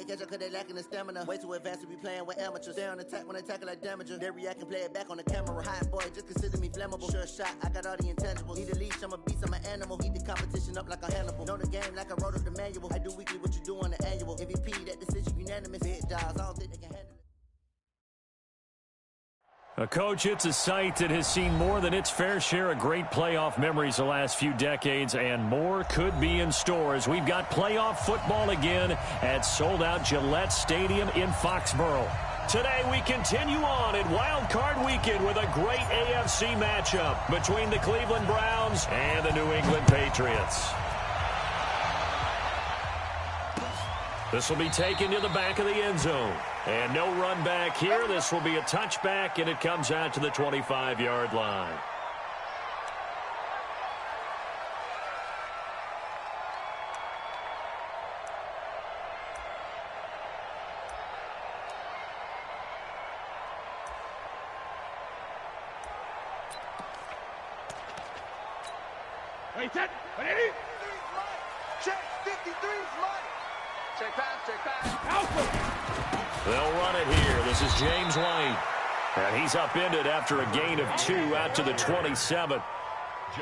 can't catch up cause they lacking the stamina. Way too advanced to be playing with amateurs. They on attack when they tackle like damager. They react and play it back on the camera. Hot boy, just consider me flammable. Sure shot, I got all the intangibles. Need a leash, I'm a beast, I'm an animal. Heat the competition up like a Hannibal. Know the game like I wrote up the manual. I do weekly what you do on the annual. MVP, that decision unanimous. Big dogs, I don't think they can handle it. Coach, it's a site that has seen more than its fair share of great playoff memories the last few decades, and more could be in store as we've got playoff football again at sold-out Gillette Stadium in Foxborough. Today we continue on in Wild Card Weekend with a great AFC matchup between the Cleveland Browns and the New England Patriots. This will be taken to the back of the end zone. And no run back here. This will be a touchback, and it comes out to the 25-yard line. Wait, set, ready? Check, 53's mine. Check pass, Alpha. They'll run it here. This is James White. And he's upended after a gain of 2 out to the 27.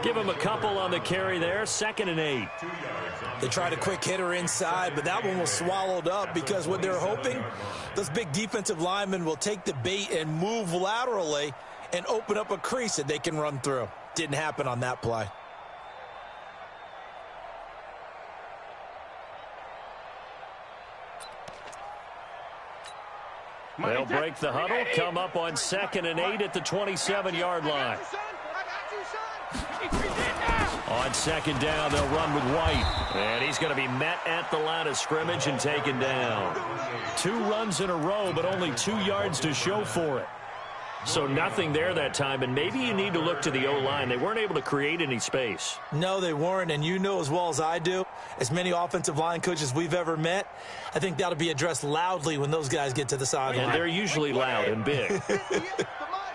Give him a couple on the carry there. 2nd and 8. They tried a quick hitter inside, but that one was swallowed up because what they're hoping, those big defensive linemen will take the bait and move laterally and open up a crease that they can run through. Didn't happen on that play. They'll break the huddle, come up on 2nd and 8 at the 27-yard line. On 2nd down, they'll run with White. And he's going to be met at the line of scrimmage and taken down. 2 runs in a row, but only 2 yards to show for it. So nothing there that time, and maybe you need to look to the O-line. They weren't able to create any space. No, they weren't, and you know as well as I do, as many offensive line coaches we've ever met, I think that'll be addressed loudly when those guys get to the sideline. And they're usually loud and big.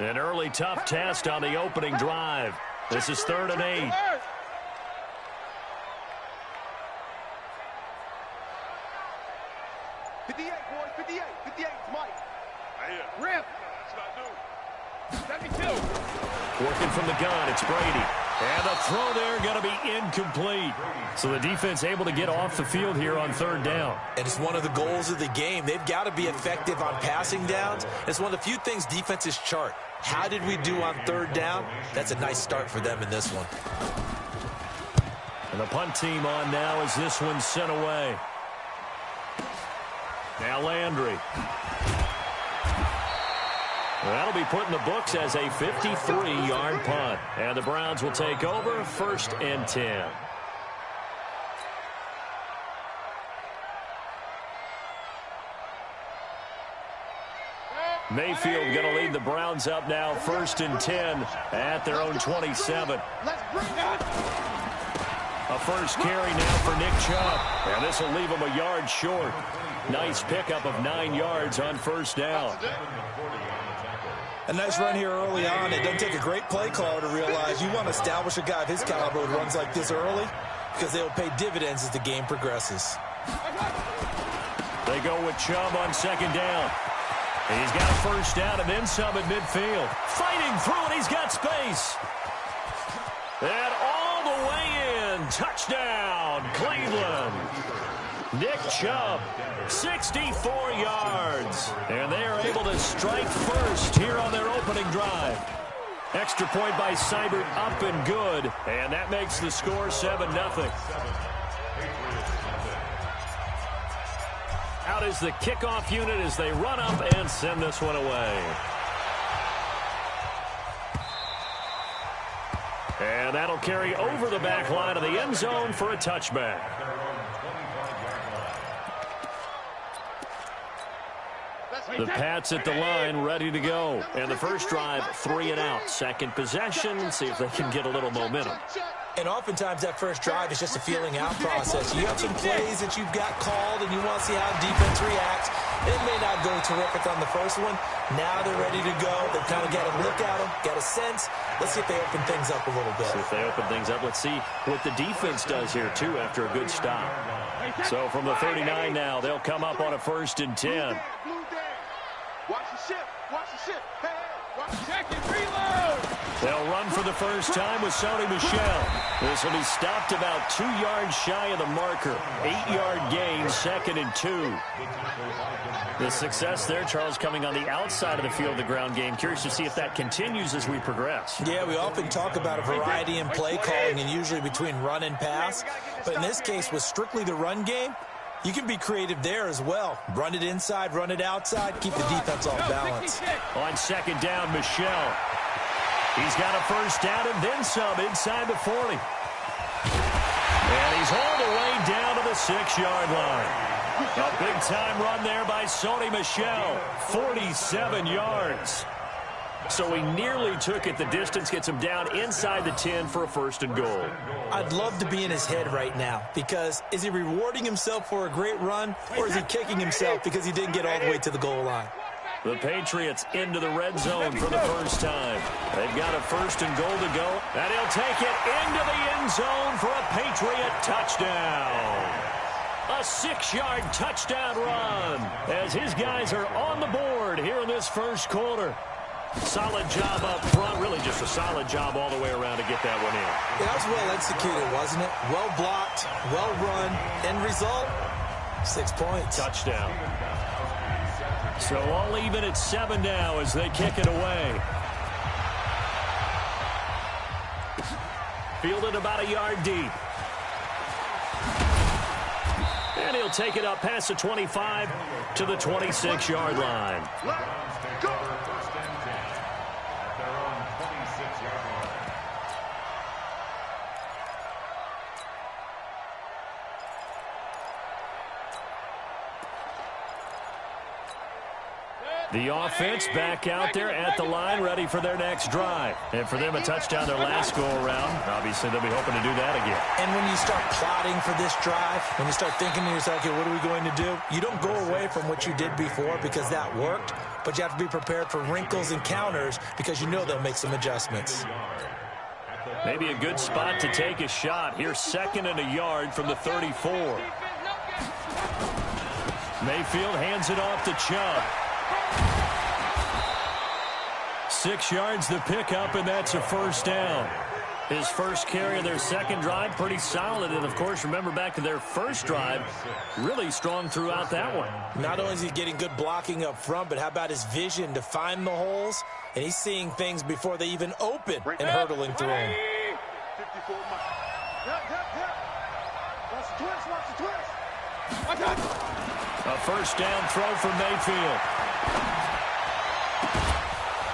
An early tough test on the opening drive. This is 3rd and 8. 58, boys, 58, 58, Mike. Rip. 72. Working from the gun, it's Brady. And the throw there going to be incomplete. So the defense able to get off the field here on 3rd down. And it's one of the goals of the game. They've got to be effective on passing downs. It's one of the few things defenses chart. How did we do on 3rd down? That's a nice start for them in this one. And the punt team on now as this one's sent away. Now Landry. That'll be put in the books as a 53-yard punt. And the Browns will take over 1st and 10. Mayfield going to lead the Browns up now 1st and 10 at their own 27. A first carry now for Nick Chubb. And this will leave him a yard short. Nice pickup of 9 yards on 1st down. A nice run here early on. It doesn't take a great play caller to realize you want to establish a guy of his caliber who runs like this early because they'll pay dividends as the game progresses. They go with Chubb on 2nd down. And he's got a 1st down and then some at midfield. Fighting through and he's got space. And all the way in. Touchdown, Cleveland. Nick Chubb, 64 yards. And they are able to strike first here on their opening drive. Extra point by Seibert, up and good. And that makes the score 7-0. Out is the kickoff unit as they run up and send this one away. And that'll carry over the back line of the end zone for a touchback. The Pats at the line, ready to go. And the first drive, 3 and out. Second possession, see if they can get a little momentum. And oftentimes that first drive is just a feeling out process. You have some plays that you've got called and you want to see how defense reacts. It may not go terrific on the first one. Now they're ready to go. They've kind of got to look at them, got lot of sense. Let's see if they open things up a little bit. See if they open things up. Let's see what the defense does here, too, after a good stop. So from the 39 now, they'll come up on a 1st and 10. Watch the ship. Watch the ship. Hey, watch the check and reload. They'll run for the first time with Sony Michel. This will be stopped about 2 yards shy of the marker. 8-yard gain, 2nd and 2. The success there, Charles, coming on the outside of the field of the ground game. Curious to see if that continues as we progress. Yeah, we often talk about a variety in play calling and usually between run and pass. But in this case, with strictly the run game, you can be creative there as well. Run it inside, run it outside, keep the defense off balance. On 2nd down, Michel. He's got a 1st down and then some inside the 40. And he's all the way down to the 6-yard line. A big-time run there by Sony Michel, 47 yards. So he nearly took it the distance, gets him down inside the 10 for a 1st and goal. I'd love to be in his head right now because is he rewarding himself for a great run or is he kicking himself because he didn't get all the way to the goal line? The Patriots into the red zone for the first time. They've got a 1st and goal to go, and he'll take it into the end zone for a Patriot touchdown. A 6-yard touchdown run as his guys are on the board here in this 1st quarter. Solid job up front, really just a solid job all the way around to get that one in. Yeah, that was well executed, wasn't it? Well blocked, well run. End result, 6 points. Touchdown. So all even at 7 now as they kick it away. Fielded about a yard deep. And he'll take it up past the 25 to the 26-yard line. Let's go. The offense back out there at the line, ready for their next drive. And for them, a touchdown their last go-around. Obviously, they'll be hoping to do that again. And when you start plotting for this drive, when you start thinking to yourself, okay, what are we going to do? You don't go away from what you did before because that worked, but you have to be prepared for wrinkles and counters because you know they'll make some adjustments. Maybe a good spot to take a shot. Here's 2nd and a yard from the 34. Mayfield hands it off to Chubb. 6 yards the pickup, and that's a 1st down. His first carry of their 2nd drive, pretty solid. And, of course, remember back to their 1st drive, really strong throughout that one. Not only is he getting good blocking up front, but how about his vision to find the holes? And he's seeing things before they even open and hurtling through them. 54 miles. Watch the twist, watch the twist. Watch out. A 1st down throw for Mayfield.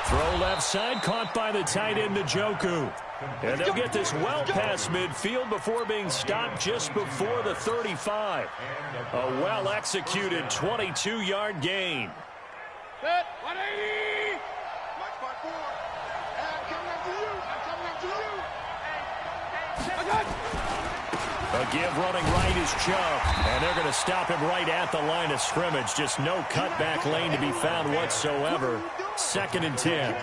Throw left side, caught by the tight end, Njoku. And they'll get this well past midfield before being stopped just before the 35. A well-executed 22-yard gain. Set, 180. Mike 5-4. I'm coming after you. I'm coming after you. I got it. A give running right is Chubb. And they're going to stop him right at the line of scrimmage. Just no cutback lane to be found whatsoever. 2nd and 10.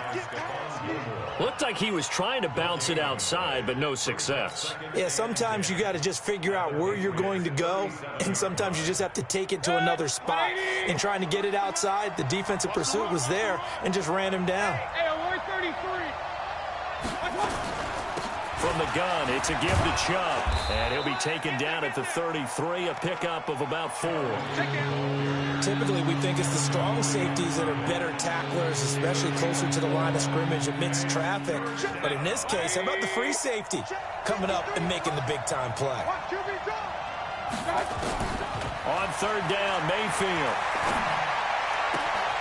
Looked like he was trying to bounce it outside, but no success. Yeah, sometimes you got to just figure out where you're going to go, and sometimes you just have to take it to another spot. In trying to get it outside, the defensive pursuit was there and just ran him down. Hey, 133. From the gun, it's a give to Chubb. And he'll be taken down at the 33, a pickup of about 4. Typically, we think it's the strong safeties that are better tacklers, especially closer to the line of scrimmage amidst traffic. But in this case, how about the free safety coming up and making the big-time play? On 3rd down, Mayfield.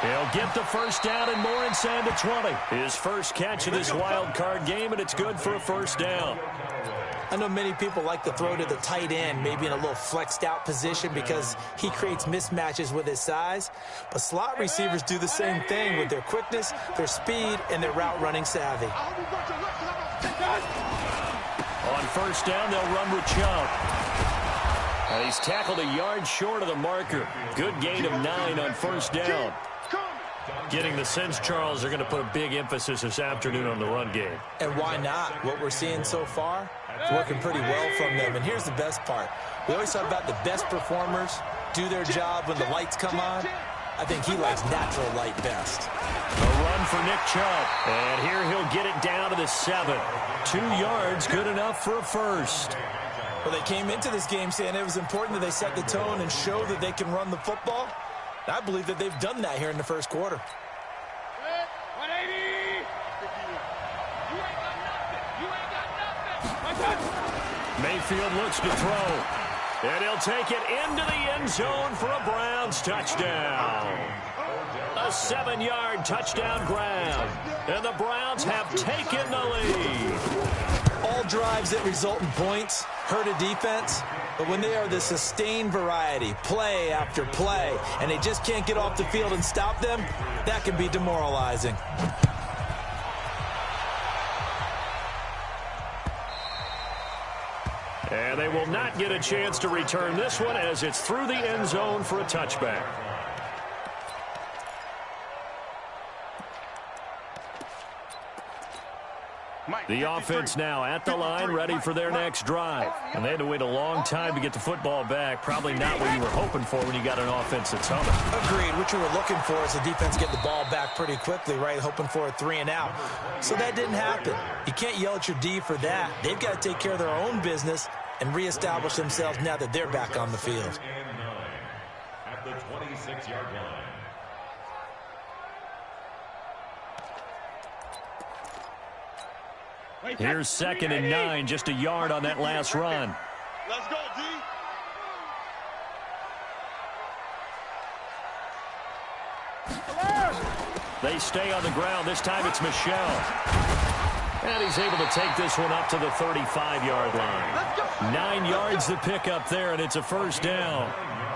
He'll get the 1st down and more inside the 20. His first catch of this wild card game, and it's good for a 1st down. I know many people like to throw to the tight end, maybe in a little flexed out position because he creates mismatches with his size. But slot receivers do the same thing with their quickness, their speed, and their route running savvy. On 1st down, they'll run with Chubb. And he's tackled a yard short of the marker. Good gain of 9 on 1st down. Getting the sense, Charles, they're going to put a big emphasis this afternoon on the run game. And why not? What we're seeing so far, it's working pretty well from them. And here's the best part. We always talk about the best performers do their job when the lights come on. I think he likes natural light best. A run for Nick Chubb. And here he'll get it down to the 7. 2 yards, good enough for a first. Well, they came into this game saying it was important that they set the tone and show that they can run the football. I believe that they've done that here in the first quarter. 180. You ain't got nothing. Mayfield looks to throw. And he'll take it into the end zone for a Browns touchdown. A 7-yard touchdown grab. And the Browns have taken the lead. All drives that result in points hurt a defense, but when they are the sustained variety, play after play, and they just can't get off the field and stop them, that can be demoralizing. And they will not get a chance to return this one as it's through the end zone for a touchback. The offense now at the line, ready for their next drive. And they had to wait a long time to get the football back. Probably not what you were hoping for when you got an offense that's humming. Agreed. What you were looking for is the defense get the ball back pretty quickly, right? Hoping for a 3-and-out. So that didn't happen. You can't yell at your D for that. They've got to take care of their own business and reestablish themselves now that they're back on the field. At the 26-yard line. Here's 2nd and 9, just a yard on that last run. Let's go, D. They stay on the ground. This time it's Michel. And he's able to take this one up to the 35-yard line. 9 yards to pick up there, and it's a first down.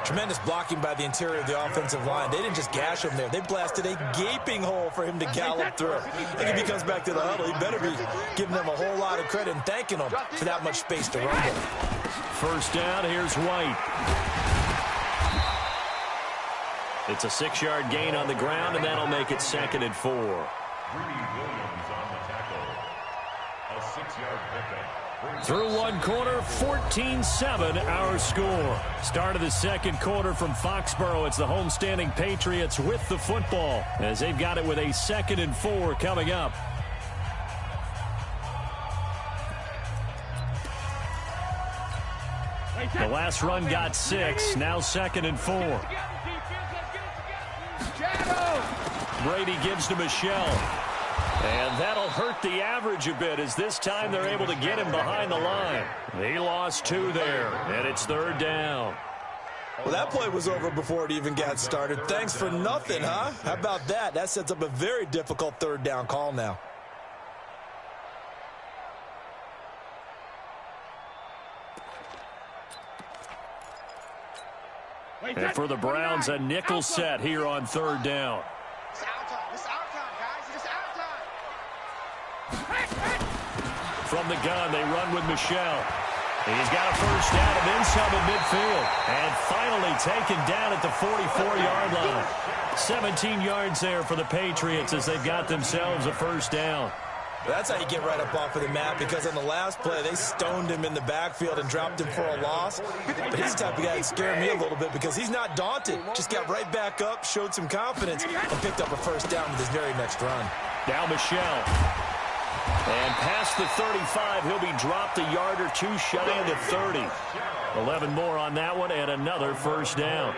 Tremendous blocking by the interior of the offensive line. They didn't just gash him there. They blasted a gaping hole for him to gallop through. I think if he comes back to the huddle, he better be giving them a whole lot of credit and thanking them for that much space to run with. First down, here's White. It's a 6-yard gain on the ground, and that'll make it 2nd and 4. Williams on the tackle. A 6-yard pickup. Through one quarter, 14-7 our score. Start of the second quarter from Foxborough. It's the homestanding Patriots with the football as they've got it with a 2nd and 4 coming up. The last run got 6. Now 2nd and 4. Brady gives to Michel. And that'll hurt the average a bit as this time they're able to get him behind the line. They lost 2 there, and it's 3rd down. Well, that play was over before it even got started. Thanks for nothing, huh? How about that? That sets up a very difficult 3rd down call now. And for the Browns, a nickel set here on 3rd down. From the gun, they run with Michel. He's got a first down and then some at midfield. And finally taken down at the 44-yard line. 17 yards there for the Patriots as they've got themselves a first down. That's how you get right up off of the map, because on the last play, they stoned him in the backfield and dropped him for a loss. But he's the type of guy that scared me a little bit because he's not daunted. Just got right back up, showed some confidence, and picked up a first down with his very next run. Now Michel. And past the 35, he'll be dropped a yard or 2 shy of the 30. 11 more on that one and another first down.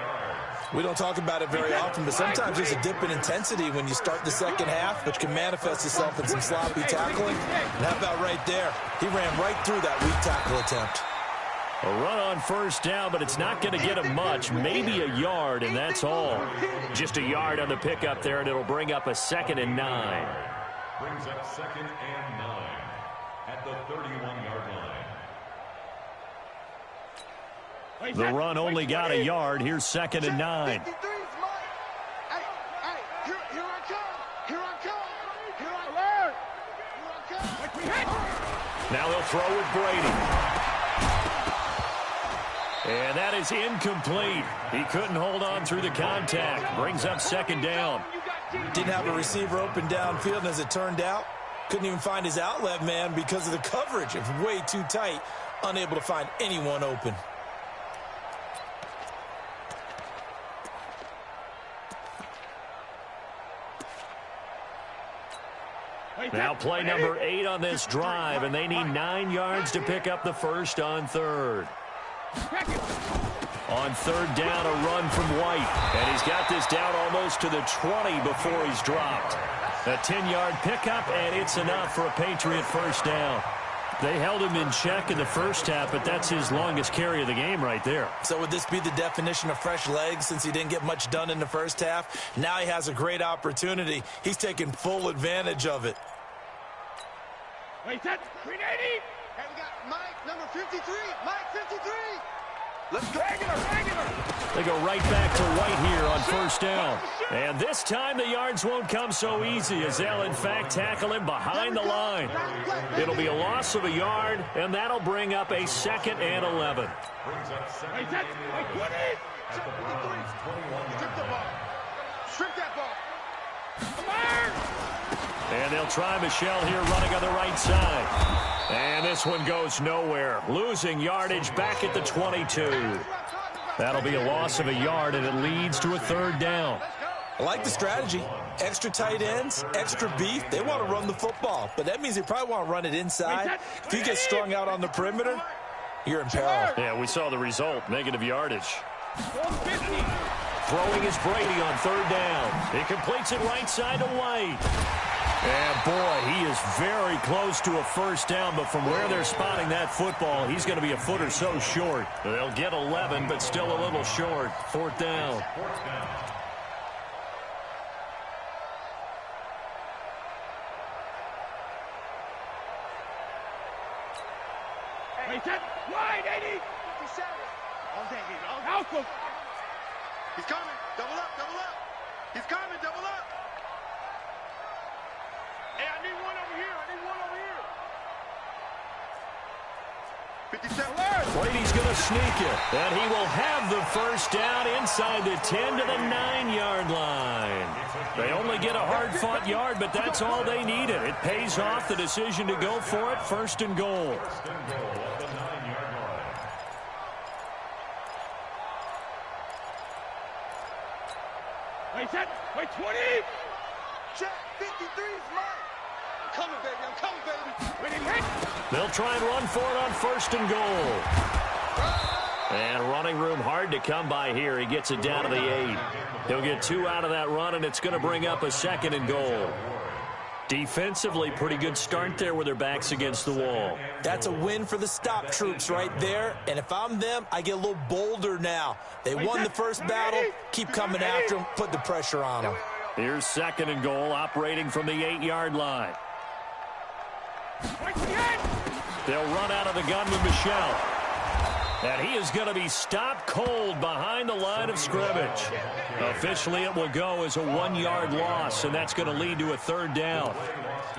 We don't talk about it very often, but sometimes there's a dip in intensity when you start the second half, which can manifest itself in some sloppy tackling. And how about right there? He ran right through that weak tackle attempt. A run on first down, but it's not going to get him much. Maybe a yard, and that's all. Just a yard on the pickup there, and it'll bring up a 2nd and 9. Brings up 2nd and 9 at the 31-yard line. The run only got a yard. Here's 2nd and 9. Now they'll throw with Brady. And that is incomplete. He couldn't hold on through the contact. Brings up 2nd down. Didn't have a receiver open downfield, and as it turned out, couldn't even find his outlet man because of the coverage. It was way too tight, unable to find anyone open. Now play number 8 on this drive, and they need 9 yards to pick up the first on third. On third down, a run from White. And he's got this down almost to the 20 before he's dropped. A 10-yard pickup, and it's enough for a Patriot first down. They held him in check in the first half, but that's his longest carry of the game right there. So would this be the definition of fresh legs since he didn't get much done in the first half? Now he has a great opportunity. He's taking full advantage of it. Wait, that's 380. Hey, we got Mike, number 53. Mike, 53. Let's go. Regular. They go right back to White here on first down. And this time the yards won't come so easy as they'll, in fact, tackle him behind the line. It'll be a loss of a yard, and that'll bring up a 2nd and 11. Wait, that's 20. Strip the ball. Strip that ball. Come on. And they'll try Michelle here running on the right side. And this one goes nowhere. Losing yardage back at the 22. That'll be a loss of a yard, and it leads to a 3rd down. I like the strategy. Extra tight ends, extra beef. They want to run the football, but that means they probably want to run it inside. If you get strung out on the perimeter, you're in peril. Yeah, we saw the result. Negative yardage. Throwing is Brady on 3rd down. He completes it right side to White. And, boy, he is very close to a first down, but from where they're spotting that football, he's going to be a foot or so short. They'll get 11, but still a little short. 4th down. Wait, that's wide, 80. 57. All day, baby. Alpha. He's coming. Double up. He's coming. Double up. Hey, I need one over here. 57. Brady's going to sneak it, and he will have the first down inside the 10 to the 9-yard line. They only get a hard-fought yard, but that's all they needed. It pays off the decision to go for it, 1st and goal. Wait, 20. Check. 53's mine. I'm coming, baby. Wait, hit. They'll try and run for it on 1st and goal. And running room hard to come by here. He gets it down to the 8. He'll get 2 out of that run, and it's going to bring up a 2nd and goal. Defensively, pretty good start there with their backs against the wall. That's a win for the stop troops right there. And if I'm them, I get a little bolder now. They won the first battle. Keep coming after them. Put the pressure on them. Here's 2nd and goal, operating from the 8-yard line. They'll run out of the gun with Michelle. And he is going to be stopped cold behind the line of scrimmage. Officially, it will go as a 1-yard loss, and that's going to lead to a 3rd down.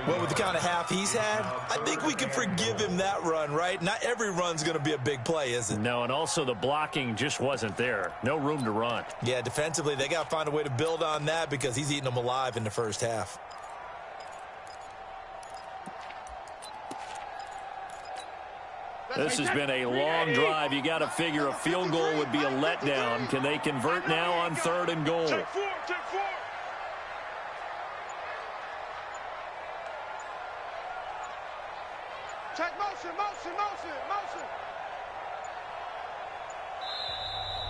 Well, with the kind of half he's had, I think we can forgive him that run, right? Not every run's going to be a big play, is it? No, and also the blocking just wasn't there. No room to run. Yeah, defensively, they got to find a way to build on that because he's eating them alive in the first half. This has been a long drive. You got to figure a field goal would be a letdown. Can they convert now on 3rd and goal? Check 4. Check motion.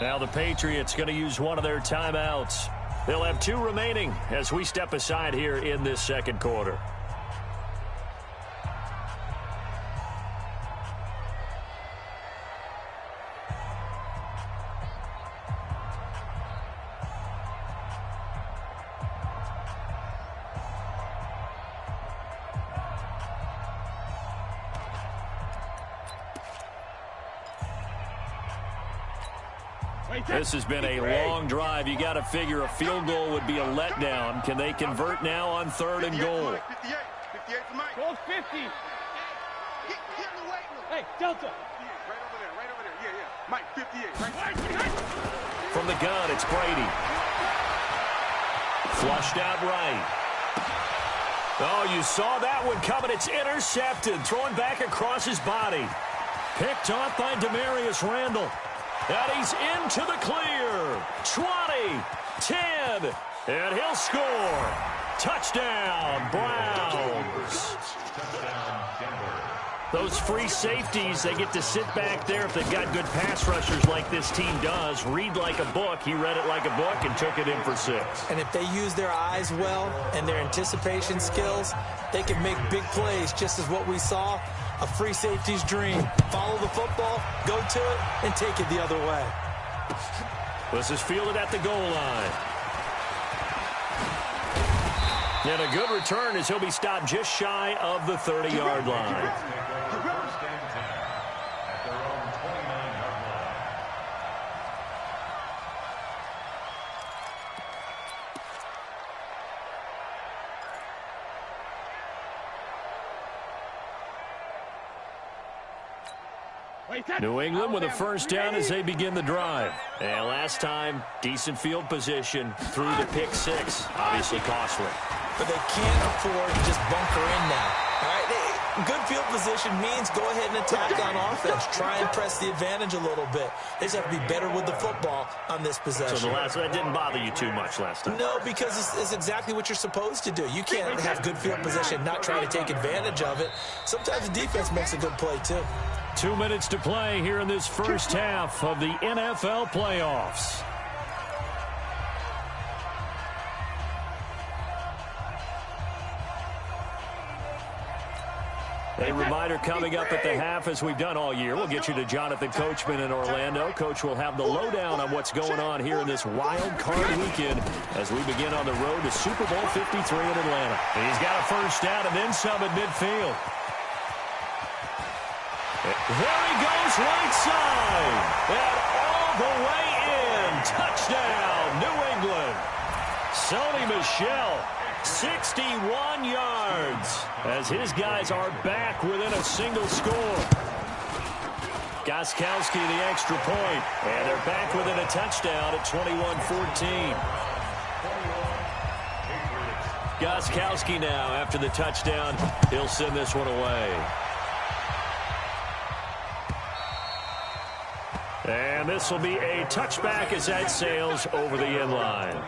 Now the Patriots going to use one of their timeouts. They'll have 2 remaining as we step aside here in this 2nd quarter. This has been a long drive. You got to figure a field goal would be a letdown. Can they convert now on 3rd and goal? 58 for Mike. Goal 50. Get in the weight room. Hey, Delta. Right over there. Yeah. Mike, 58. Right. From the gun, it's Brady. Flushed out right. Oh, you saw that one coming. It's intercepted. Thrown back across his body. Picked off by Demarius Randall. And he's into the clear. 20, 10, and he'll score. Touchdown, Browns. Those free safeties, they get to sit back there if they've got good pass rushers like this team does. Read like a book. He read it like a book and took it in for 6. And if they use their eyes well and their anticipation skills, they can make big plays, just as what we saw. A free safety's dream. Follow the football, go to it, and take it the other way. This is fielded at the goal line. And a good return as he'll be stopped just shy of the 30-yard line. First and 10 at their own 29-yard line. New England with a first down as they begin the drive. And last time, decent field position through the pick 6. Obviously costly. But they can't afford to just bunker in now. All right? Good field position means go ahead and attack on offense. Try and press the advantage a little bit. They just have to be better with the football on this possession. So that didn't bother you too much last time? No, because it's exactly what you're supposed to do. You can't have good field position, not try to take advantage of it. Sometimes the defense makes a good play, too. 2 minutes to play here in this first half of the NFL playoffs. A reminder coming up at the half, as we've done all year. We'll get you to Jonathan Coachman in Orlando. Coach will have the lowdown on what's going on here in this wild card weekend as we begin on the road to Super Bowl 53 in Atlanta. He's got a first down and then some at midfield. There he goes, right side. And all the way in. Touchdown, New England. Sony Michel, 61 yards, as his guys are back within a single score. Gostkowski the extra point, and they're back within a touchdown at 21-14. Gostkowski now, after the touchdown, he'll send this one away. And this will be a touchback as that sails over the end line.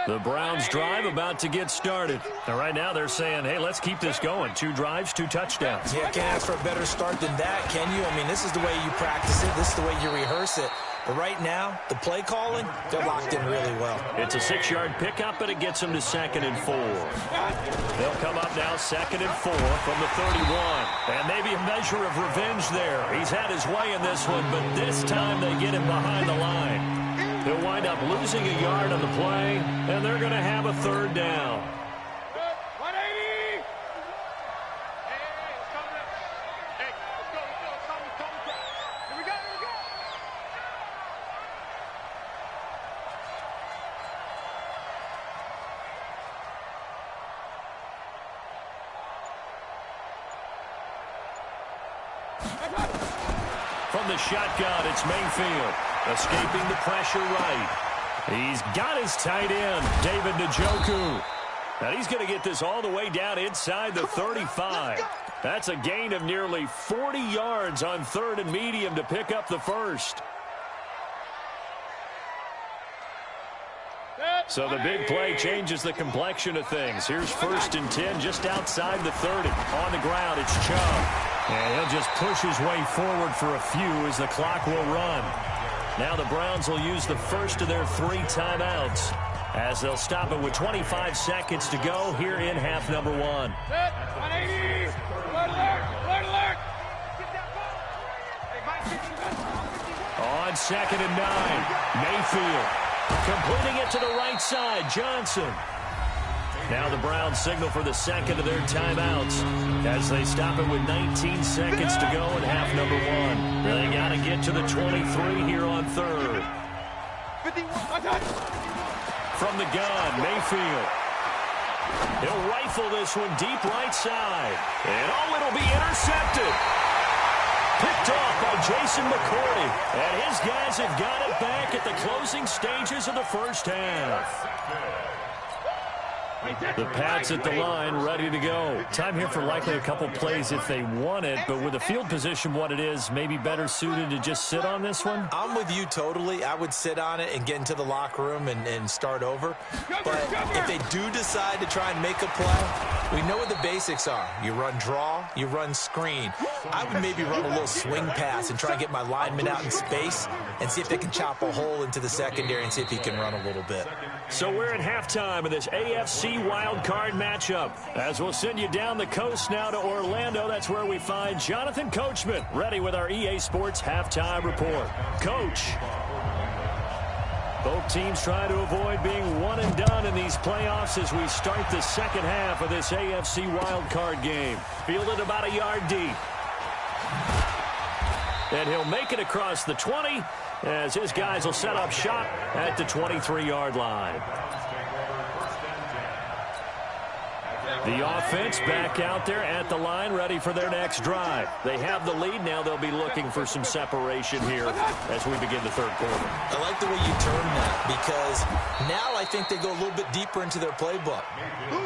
The Browns drive about to get started. And right now they're saying, hey, let's keep this going. 2 drives, 2 touchdowns. Yeah, can't ask for a better start than that, can you? I mean, this is the way you practice it. This is the way you rehearse it. But right now, the play calling, they're locked in really well. It's a 6-yard pickup, but it gets them to 2nd and 4. They'll come up now 2nd and 4 from the 31. And maybe a measure of revenge there. He's had his way in this one, but this time they get him behind the line. They'll wind up losing a yard on the play, and they're going to have a 3rd down. 180! Hey, let's go. Hey, let's go. Here we go. From the shotgun, it's Mayfield. Escaping the pressure right. He's got his tight end, David Njoku. And he's going to get this all the way down inside the 35. That's a gain of nearly 40 yards on 3rd and medium to pick up the first. So the big play changes the complexion of things. Here's 1st and 10 just outside the 30. On the ground, it's Chubb. And he'll just push his way forward for a few as the clock will run. Now the Browns will use the first of their 3 timeouts as they'll stop it with 25 seconds to go here in half number 1. 180! Alert! On 2nd and 9, Mayfield completing it to the right side, Johnson. Now the Browns signal for the 2nd of their timeouts as they stop it with 19 seconds to go in half number 1. They got to get to the 23 here on 3rd. From the gun, Mayfield. He'll rifle this one deep right side. And it'll be intercepted. Picked off by Jason McCourty. And his guys have got it back at the closing stages of the first half. The Pats at the line, ready to go. Time here for likely a couple plays if they want it, but with the field position what it is, maybe better suited to just sit on this one? I'm with you totally. I would sit on it and get into the locker room and start over. But if they do decide to try and make a play, we know what the basics are. You run draw, you run screen. I would maybe run a little swing pass and try and get my lineman out in space and see if they can chop a hole into the secondary and see if he can run a little bit. So we're at halftime of this AFC wild card matchup. As we'll send you down the coast now to Orlando, that's where we find Jonathan Coachman, ready with our EA Sports halftime report. Coach. Both teams try to avoid being one and done in these playoffs as we start the second half of this AFC wild card game. Fielded about a yard deep. And he'll make it across the 20 as his guys will set up shop at the 23-yard line. The offense back out there at the line, ready for their next drive. They have the lead. Now they'll be looking for some separation here as we begin the third quarter. I like the way you term that because now I think they go a little bit deeper into their playbook.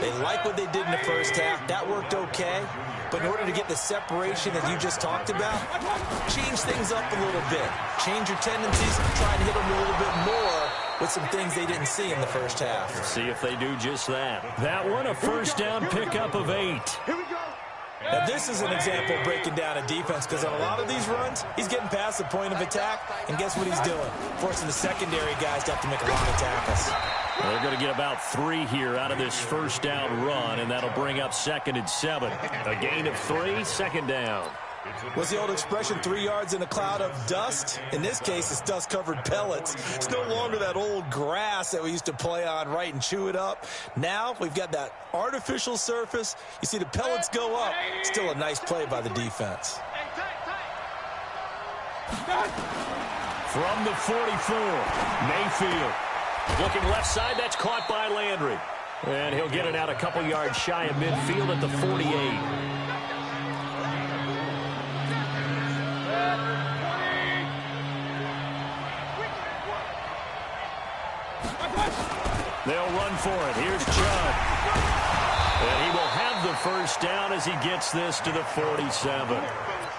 They like what they did in the first half. That worked okay. But in order to get the separation that you just talked about, change things up a little bit. Change your tendencies, try and hit them a little bit more with some things they didn't see in the first half. See if they do just that. That one, a first down pickup of 8. Here we go. Now, this is an example of breaking down a defense because on a lot of these runs, he's getting past the point of attack, and guess what he's doing? Forcing the secondary guys to have to make a lot of tackles. Well, they're going to get about 3 here out of this first down run, and that'll bring up 2nd and 7. A gain of 3, second down. What's the old expression, 3 yards in a cloud of dust? In this case, it's dust-covered pellets. It's no longer that old grass that we used to play on, right, and chew it up. Now we've got that artificial surface. You see the pellets go up. Still a nice play by the defense. From the 44, Mayfield. Looking left side, that's caught by Landry. And he'll get it out a couple yards shy of midfield at the 48. They'll run for it. Here's Chubb. And he will have the first down as he gets this to the 47.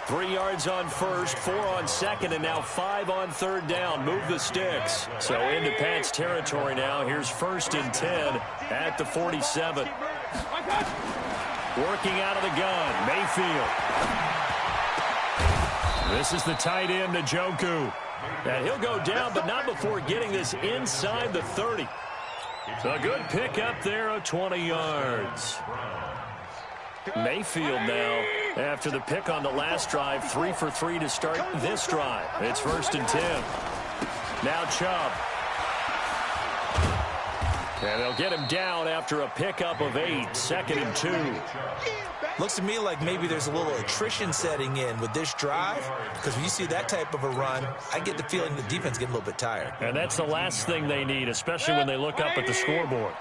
3 yards on first, 4 on second, and now 5 on third down. Move the sticks. So into Pat's territory now. Here's 1st and 10 at the 47. Working out of the gun, Mayfield. This is the tight end, Njoku. And he'll go down, but not before getting this inside the 30. A good pickup there of 20 yards. Mayfield now, after the pick on the last drive, 3 for 3 to start this drive. It's 1st and 10. Now Chubb. And they'll get him down after a pickup of 8, 2nd and 2. Looks to me like maybe there's a little attrition setting in with this drive, because when you see that type of a run, I get the feeling the defense getting a little bit tired. And that's the last thing they need, especially when they look up at the scoreboard.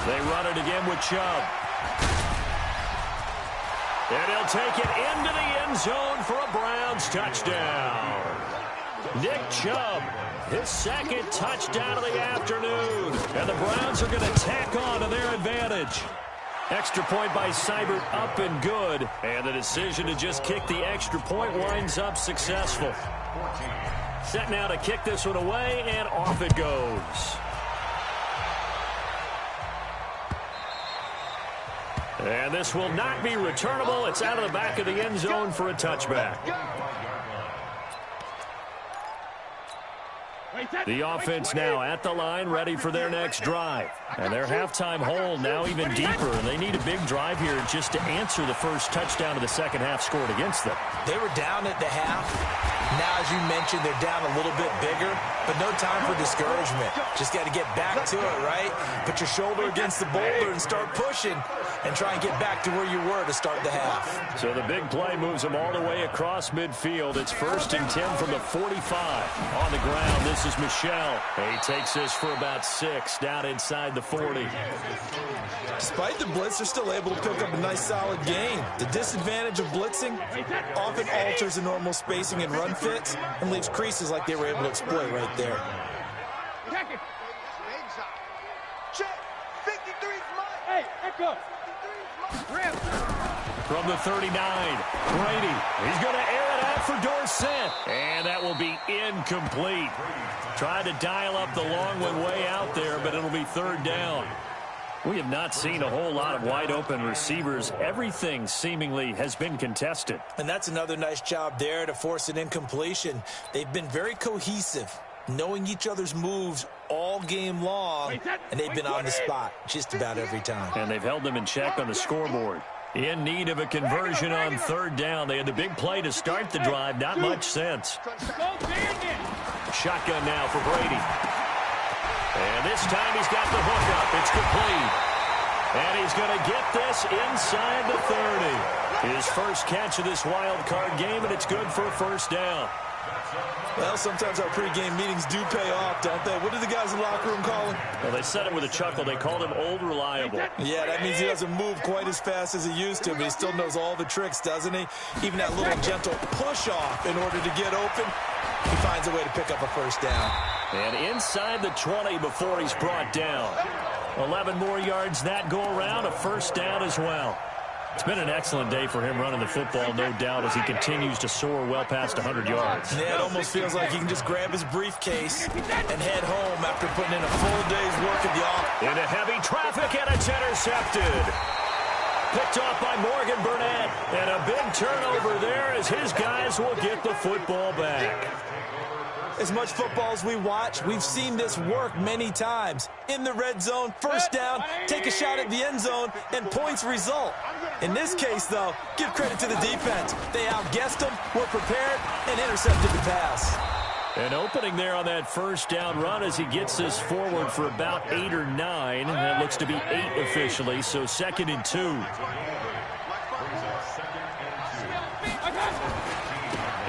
They run it again with Chubb. And he'll take it into the end zone for a Browns touchdown. Nick Chubb, his 2nd touchdown of the afternoon. And the Browns are going to tack on to their advantage. Extra point by Seibert, up and good. And the decision to just kick the extra point winds up successful. Set now to kick this one away, and off it goes. And this will not be returnable. It's out of the back of the end zone for a touchback. The offense now at the line, ready for their next drive. And their halftime hole now even deeper, and they need a big drive here just to answer the first touchdown of the second half scored against them. They were down at the half. Now, as you mentioned, they're down a little bit bigger, but no time for discouragement. Just got to get back to it, right? Put your shoulder against the boulder and start pushing and try and get back to where you were to start the half. So the big play moves them all the way across midfield. It's 1st and 10 from the 45. On the ground, this is Michel. He takes this for about 6 down inside the 40. Despite the blitz, they're still able to pick up a nice solid gain. The disadvantage of blitzing often alters the normal spacing and run fits and leaves creases like they were able to exploit right there. Hey, echo. From the 39, Brady. He's going to air it out for Dorsett. And that will be incomplete. Tried to dial up the long one way out there, but it'll be 3rd down. We have not seen a whole lot of wide-open receivers. Everything seemingly has been contested. And that's another nice job there to force an incompletion. They've been very cohesive, knowing each other's moves all game long, and they've been on the spot just about every time. And they've held them in check on the scoreboard. In need of a conversion on 3rd down. They had the big play to start the drive. Not much sense. Shotgun now for Brady. And this time he's got the hook up. It's complete. And he's going to get this inside the 30. His first catch of this wild card game, and it's good for a 1st down. Well, sometimes our pregame meetings do pay off, don't they? What do the guys in the locker room call him? Well, they said it with a chuckle. They called him Old Reliable. Yeah, that means he doesn't move quite as fast as he used to, but he still knows all the tricks, doesn't he? Even that little gentle push-off in order to get open, he finds a way to pick up a 1st down. And inside the 20 before he's brought down. 11 more yards that go around, a 1st down as well. It's been an excellent day for him running the football, no doubt, as he continues to soar well past 100 yards. Yeah, it almost feels like he can just grab his briefcase and head home after putting in a full day's work at the office. Into heavy traffic, and it's intercepted. Picked off by Morgan Burnett. And a big turnover there as his guys will get the football back. As much football as we watch, we've seen this work many times. In the red zone, 1st down, take a shot at the end zone, and points result. In this case, though, give credit to the defense. They outguessed them, were prepared, and intercepted the pass. An opening there on that 1st down run as he gets this forward for about 8 or 9. And it looks to be 8 officially, so 2nd and 2.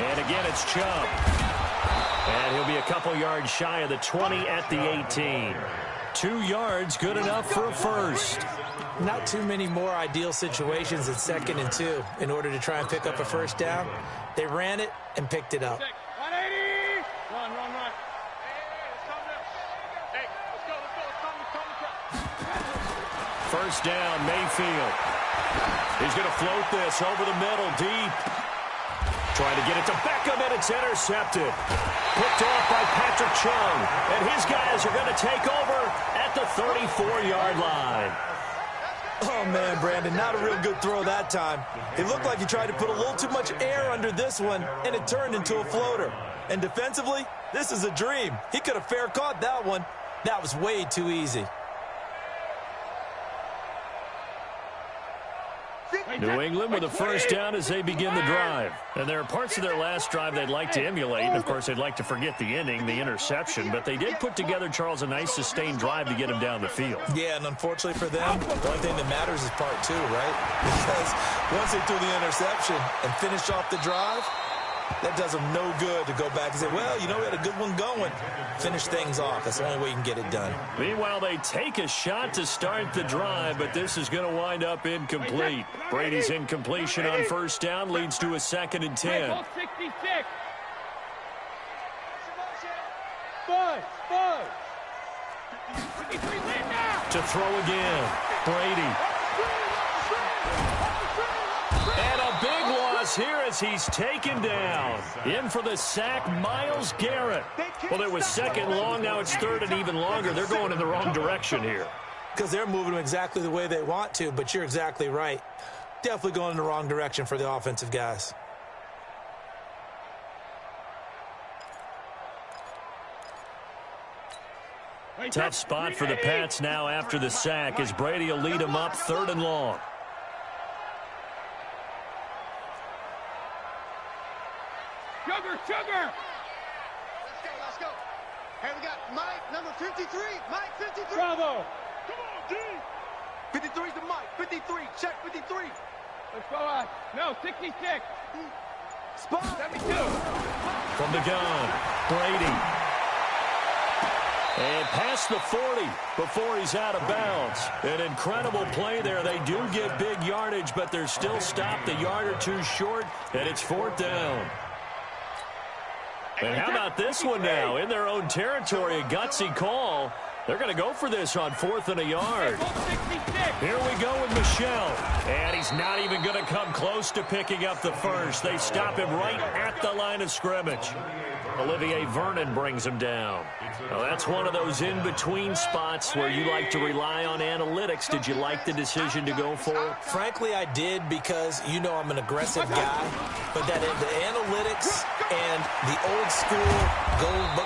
And again, it's Chubb. And he'll be a couple yards shy of the 20 at the 18. 2 yards, good enough for a 1st. Not too many more ideal situations at 2nd and 2 in order to try and pick up a 1st down. They ran it and picked it up. 180. Run. First down, Mayfield. He's going to float this over the middle, deep. Trying to get it to Beckham, and it's intercepted. Picked off by Patrick Chung. And his guys are going to take over at the 34-yard line. Oh, man, Brandon, not a real good throw that time. It looked like he tried to put a little too much air under this one, and it turned into a floater. And defensively, this is a dream. He could have fair caught that one. That was way too easy. New England with a 1st down as they begin the drive. And there are parts of their last drive they'd like to emulate. And, of course, they'd like to forget the ending, the interception. But they did put together, Charles, a nice sustained drive to get him down the field. Yeah, and unfortunately for them, the only thing that matters is part 2, right? Because once they threw the interception and finished off the drive, that does them no good to go back and say, well, you know, we had a good one going. Finish things off. That's the only way you can get it done. Meanwhile, they take a shot to start the drive, but this is going to wind up incomplete. Brady's incompletion on 1st down leads to a 2nd and 10. 66. To throw again, Brady. And a big loss here as he's taken down. In for the sack, Myles Garrett. Well, it was 2nd long, now it's 3rd and even longer. They're going in the wrong direction here. Because they're moving exactly the way they want to, but you're exactly right. Definitely going in the wrong direction for the offensive guys. Tough spot for the Pats now after the sack as Brady will lead them up 3rd and long. Sugar! Let's go. Hey, we got Mike, number 53. Mike, 53. Bravo! Come on, D. 53's the Mike. 53. Check 53. Let's go on. No, 66. Spot. 72. From the gun, Brady. And past the 40 before he's out of bounds. An incredible play there. They do get big yardage, but they're still stopped a yard or two short, and it's 4th down. And how about this one now? In their own territory, a gutsy call. They're going to go for this on 4th and a yard. Here we go with Michel. And he's not even going to come close to picking up the first. They stop him right at the line of scrimmage. Olivier Vernon brings him down. Now, that's one of those in-between spots where you like to rely on analytics. Did you like the decision to go for it? Frankly, I did because, you know, I'm an aggressive guy. But that the analytics and the old school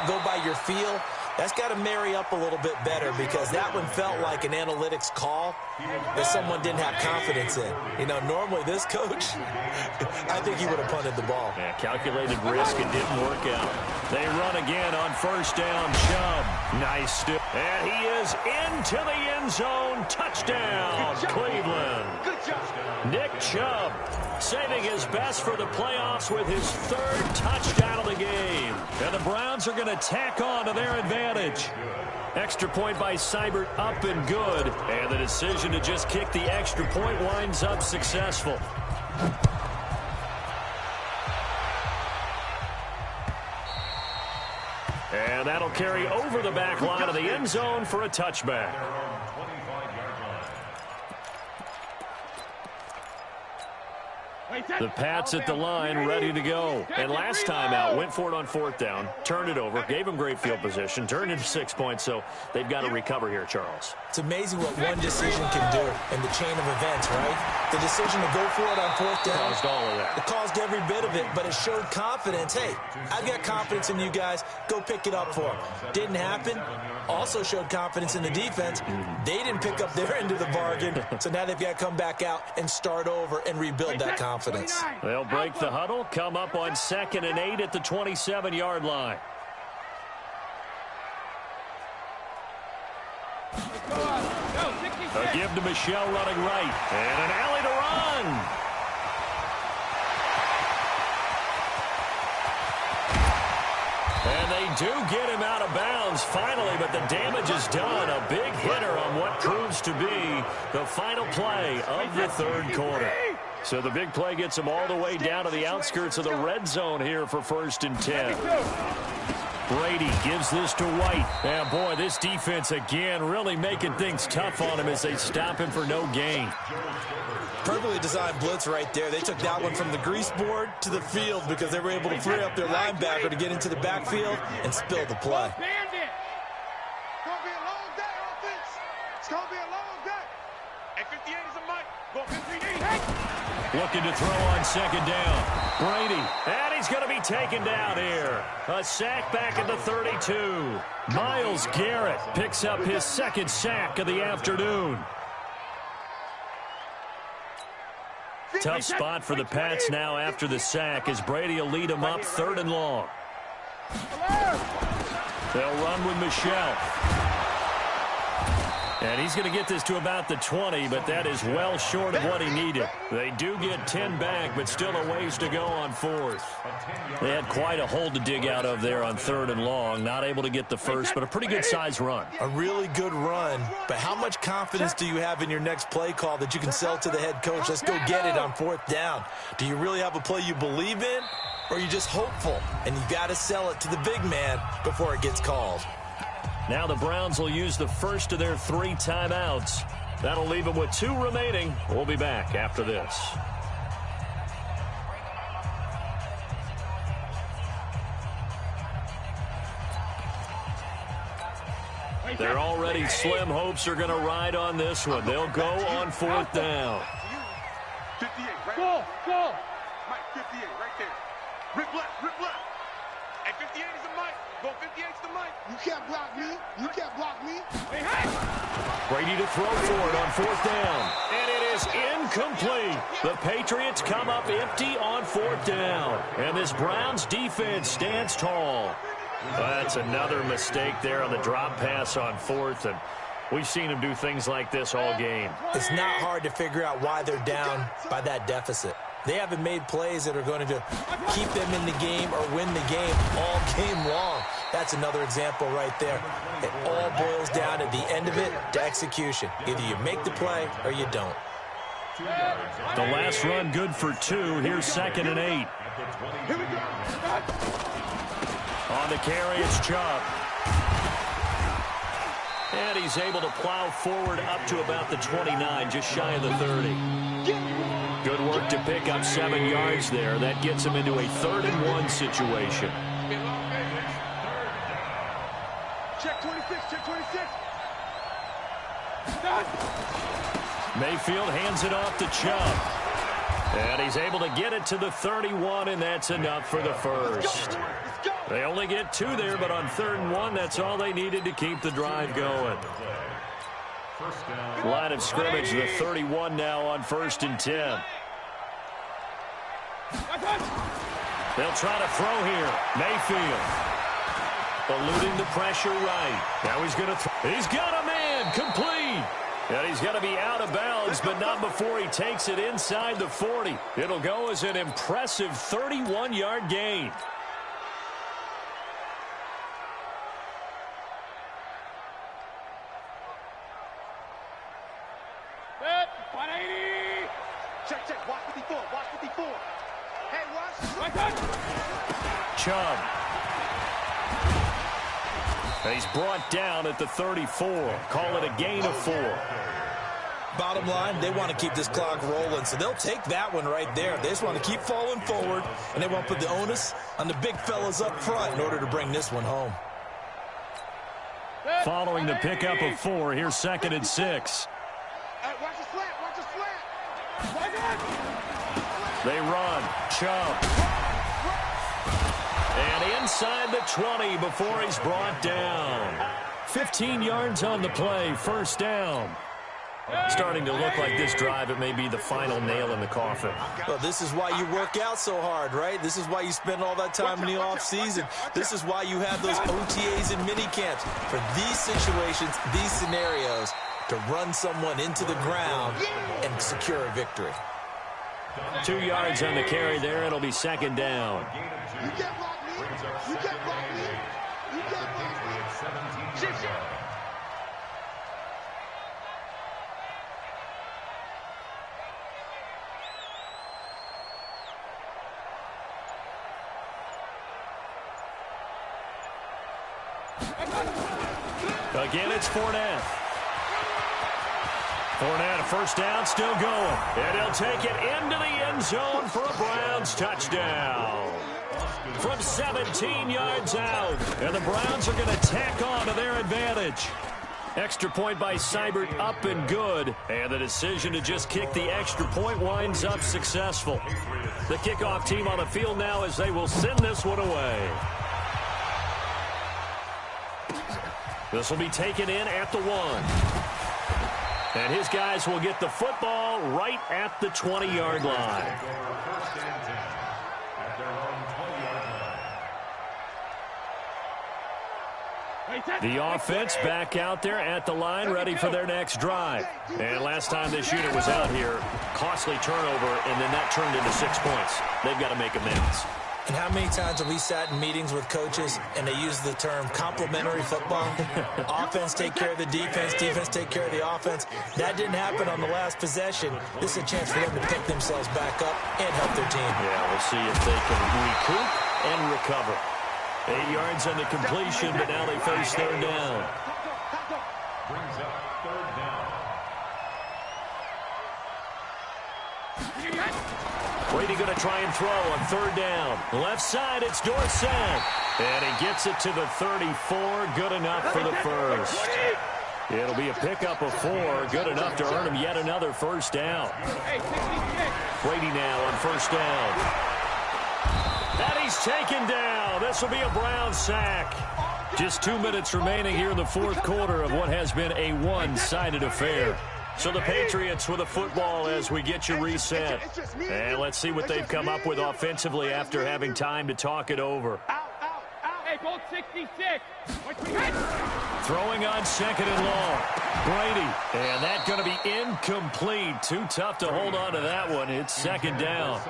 go by your feel, that's got to marry up a little bit better because that one felt like an analytics call that someone didn't have confidence in. You know, normally this coach, I think he would have punted the ball. Yeah, calculated risk. It didn't work out. They run again on 1st down. Chubb. Nice still. And he is into the end zone. Touchdown, Cleveland. Good job. Nick Chubb saving his best for the playoffs with his 3rd touchdown of the game. And the Browns are going to tack on to their advantage. Extra point by Seibert up and good. And the decision to just kick the extra point winds up successful. And that'll carry over the back line of the end zone for a touchback. The Pats at the line, ready to go. And last time out, went for it on 4th down, turned it over, gave them great field position, turned into 6 points, so they've got to recover here, Charles. It's amazing what one decision can do in the chain of events, right? The decision to go for it on 4th down. Caused all of that. It caused every bit of it, but it showed confidence. Hey, I've got confidence in you guys. Go pick it up for them. Didn't happen. Also showed confidence in the defense. They didn't pick up their end of the bargain, so now they've got to come back out and start over and rebuild that confidence. They'll break the huddle, come up on 2nd and 8 at the 27-yard line. A give to Michel running right. And an alley to run. And they do get him out of bounds finally, but the damage is done. A big hitter on what proves to be the final play of the 3rd quarter. So the big play gets him all the way down to the outskirts of the red zone here for 1st and 10. Brady gives this to White. And boy, this defense again really making things tough on him as they stop him for no gain. Perfectly designed blitz right there. They took that one from the grease board to the field because they were able to free up their linebacker to get into the backfield and spill the play. It's going to be a long day, offense. It's going to be a long day. And 58 is a mic. Go 58. Looking to throw on 2nd down. Brady. And he's going to be taken down here. A sack back at the 32. Myles Garrett picks up his 2nd sack of the afternoon. Tough spot for the Pats now after the sack as Brady will lead them up 3rd and long. They'll run with Michel. And he's going to get this to about the 20, but that is well short of what he needed. They do get 10 back, but still a ways to go on 4th. They had quite a hole to dig out of there on 3rd and long. Not able to get the first, but a pretty good size run. A really good run, but how much confidence do you have in your next play call that you can sell to the head coach? Let's go get it on 4th down. Do you really have a play you believe in, or are you just hopeful? And you got to sell it to the big man before it gets called. Now the Browns will use the first of their 3 timeouts. That'll leave them with 2 remaining. We'll be back after this. They're already slim hopes are going to ride on this one. They'll go on 4th down. 58, right? Go! Mike, 58, right there. Rip left, rip left. And 58 is a Mike. Go 58's the mic. You can't block me. You can't block me. Brady to throw for it on 4th down. And it is incomplete. The Patriots come up empty on 4th down. And this Browns defense stands tall. That's another mistake there on the drop pass on 4th. And we've seen them do things like this all game. It's not hard to figure out why they're down by that deficit. They haven't made plays that are going to keep them in the game or win the game all game long. That's another example right there. It all boils down at the end of it to execution. Either you make the play or you don't. The last run good for 2. Here's 2nd and 8. On the carry, it's Chubb. And he's able to plow forward up to about the 29, just shy of the 30. Good work to pick up 7 yards there. That gets him into a 3rd and 1 situation. Check 26, check 26. Mayfield hands it off to Chubb. And he's able to get it to the 31, and that's enough for the first. They only get 2 there, but on 3rd and 1, that's all they needed to keep the drive going. Line of scrimmage, the 31 now on 1st and 10. They'll try to throw here. Mayfield eluding the pressure right. Now he's going to throw. He's got a man complete. And he's going to be out of bounds, but not before he takes it inside the 40. It'll go as an impressive 31-yard gain. Check, check. Watch 54. Watch 54. Hey, watch. Chubb. He's brought down at the 34. Call it a gain of 4. Bottom line, they want to keep this clock rolling, so they'll take that one right there. They just want to keep falling forward, and they want to put the onus on the big fellas up front in order to bring this one home. Following the pickup of 4, here's 2nd and 6. Hey, watch the slant. Watch the slant. They run. Chubb. And inside the 20 before he's brought down. 15 yards on the play, 1st down. Starting to look like this drive, it may be the final nail in the coffin. Well, this is why you work out so hard, right? This is why you spend all that time in the offseason. This is why you have those OTAs and mini camps. For these situations, these scenarios, to run someone into the ground and secure a victory. 2 yards on the carry there. It'll be 2nd down. You can't block me. You can't block me. You can't block me. Again, it's Fournette. Fournette, a 1st down, still going. And he'll take it into the end zone for a Browns touchdown. From 17 yards out. And the Browns are going to tack on to their advantage. Extra point by Seibert, up and good. And the decision to just kick the extra point winds up successful. The kickoff team on the field now as they will send this one away. This will be taken in at the 1. And his guys will get the football right at the 20-yard line. The offense back out there at the line, ready for their next drive. And last time this unit was out here, costly turnover, and then that turned into 6 points. They've got to make amends. And how many times have we sat in meetings with coaches and they use the term complementary football? Offense take care of the defense, defense take care of the offense. That didn't happen on the last possession. This is a chance for them to pick themselves back up and help their team. Yeah, we'll see if they can recoup and recover. 8 yards on the completion, but now they face 3rd down. Brings up 3rd down. Brady going to try and throw on 3rd down. Left side, it's Dorsett. And he gets it to the 34. Good enough for the first. It'll be a pickup of 4. Good enough to earn him yet another 1st down. Brady now on 1st down. And he he's taken down. This will be a Brown sack. Just 2 minutes remaining here in the fourth quarter of what has been a one-sided affair. So the Patriots with a football as we get you reset. And let's see what they've come up with offensively after having time to talk it over. Hey, Bolt 66. Throwing on second and long. Brady. And that's going to be incomplete. Too tough to hold on to that one. It's second down.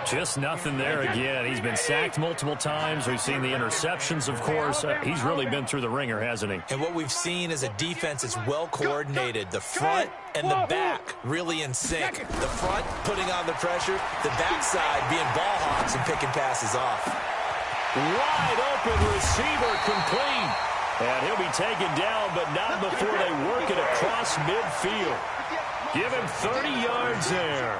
Just nothing there again. He's been sacked multiple times. We've seen the interceptions, of course. He's really been through the ringer, hasn't he? And what we've seen is a defense that's well coordinated. The front and the back really in sync. The front putting on the pressure. The backside being ball hawks and picking passes off. Wide open receiver complete. And he'll be taken down, but not before they work it across midfield. Give him 30 yards there.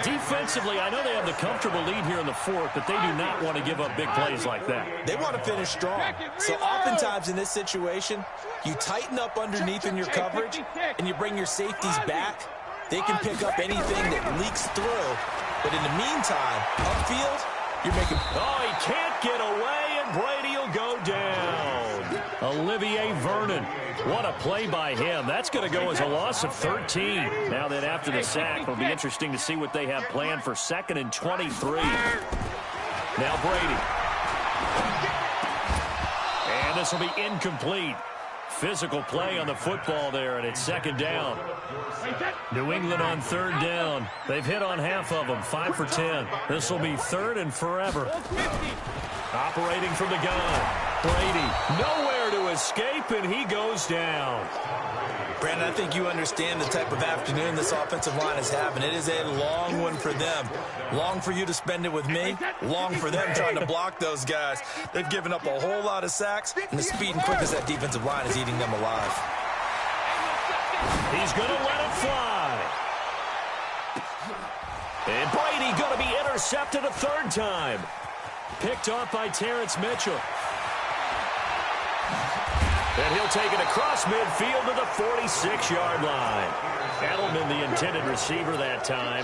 Defensively, I know they have the comfortable lead here in the fourth, but they do not want to give up big plays like that. They want to finish strong. So oftentimes in this situation, you tighten up underneath in your coverage, and you bring your safeties back. They can pick up anything that leaks through. But in the meantime, upfield, you're making... Oh, he can't get away, and Brady will go down. Olivier Vernon. What a play by him. That's going to go as a loss of 13. Now that after the sack, it'll be interesting to see what they have planned for 2nd and 23. Now Brady. And this will be incomplete. Physical play on the football there, and it's second down. New England on third down. They've hit on half of them, 5 for 10. This will be third and forever. Operating from the gun. Brady, nowhere to escape, and he goes down. Brandon, I think you understand the type of afternoon this offensive line is having. It is a long one for them. Long for you to spend it with me. Long for them trying to block those guys. They've given up a whole lot of sacks, and the speed and quickness of that defensive line is eating them alive. He's going to let it fly. And Brady going to be intercepted a third time. Picked off by Terrence Mitchell. And he'll take it across midfield to the 46-yard line. Edelman, the intended receiver that time.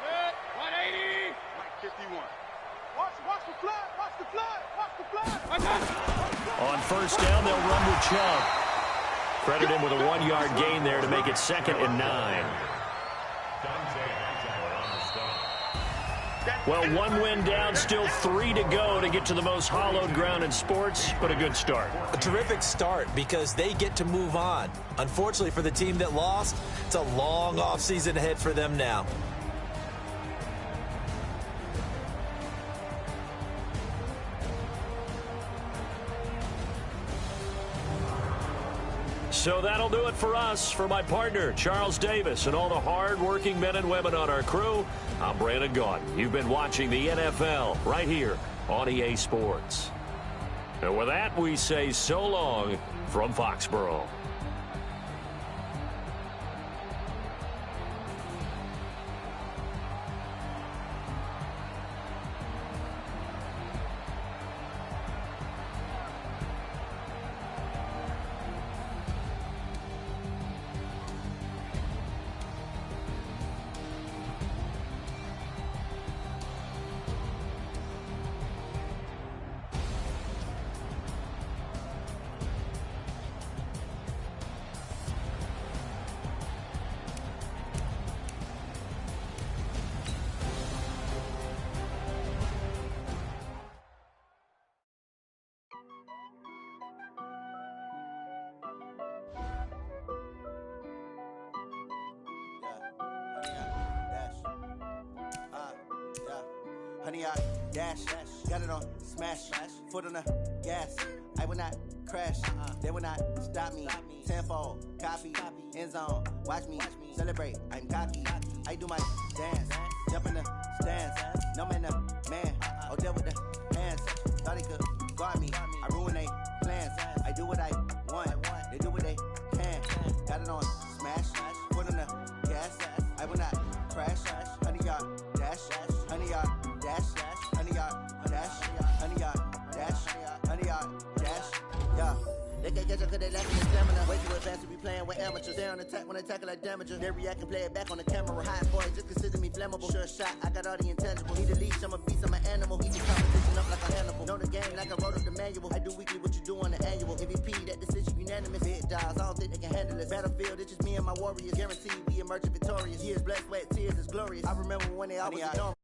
Good. 180. 51. Watch the flag. Watch the flag. Watch the flag. On first down, they'll run with Chubb. Credit him with a 1-yard gain there to make it 2nd and 9. Well, 1 win down, still 3 to go to get to the most hallowed ground in sports, but a good start. A terrific start because they get to move on. Unfortunately for the team that lost, it's a long offseason ahead for them now. So that'll do it for us. For my partner, Charles Davis, and all the hard-working men and women on our crew, I'm Brandon Gaudin. You've been watching the NFL right here on EA Sports. And with that, we say so long from Foxborough. Honey, I dash, got it on smash, foot on the gas. I will not crash, they will not stop me. Tenfold, copy, end zone, watch me celebrate. I'm cocky, I do my dance, jump in the stands. No man, the man, oh deal with the hands. Thought he could guard me, I ruin they plans. I do what I want, they do what they can. Got it on smash, foot on the gas. I will not crash, honey, y'all dash, honey, y'all dash, honey, y'all dash, honey, y'all dash, honey, y'all dash. Yeah, they can't catch up cause they lacking the stamina. Way too advanced to be playing with amateurs. They on attack when they tackle like damager. They react and play it back on the camera. Hot boy, just consider me flammable. Sure shot, I got all the intangibles. Need a leash, I'm a beast, I'm an animal. Eat the competition up like a Hannibal. Know the game like I wrote up the manual. I do weekly what you do on the annual. MVP, that decision unanimous. Big dogs, I don't think they can handle it. Battlefield, it's just me and my warriors. Guaranteed we emerge victorious. Years, blood, sweat, tears, it's glorious. I remember when they always ignored.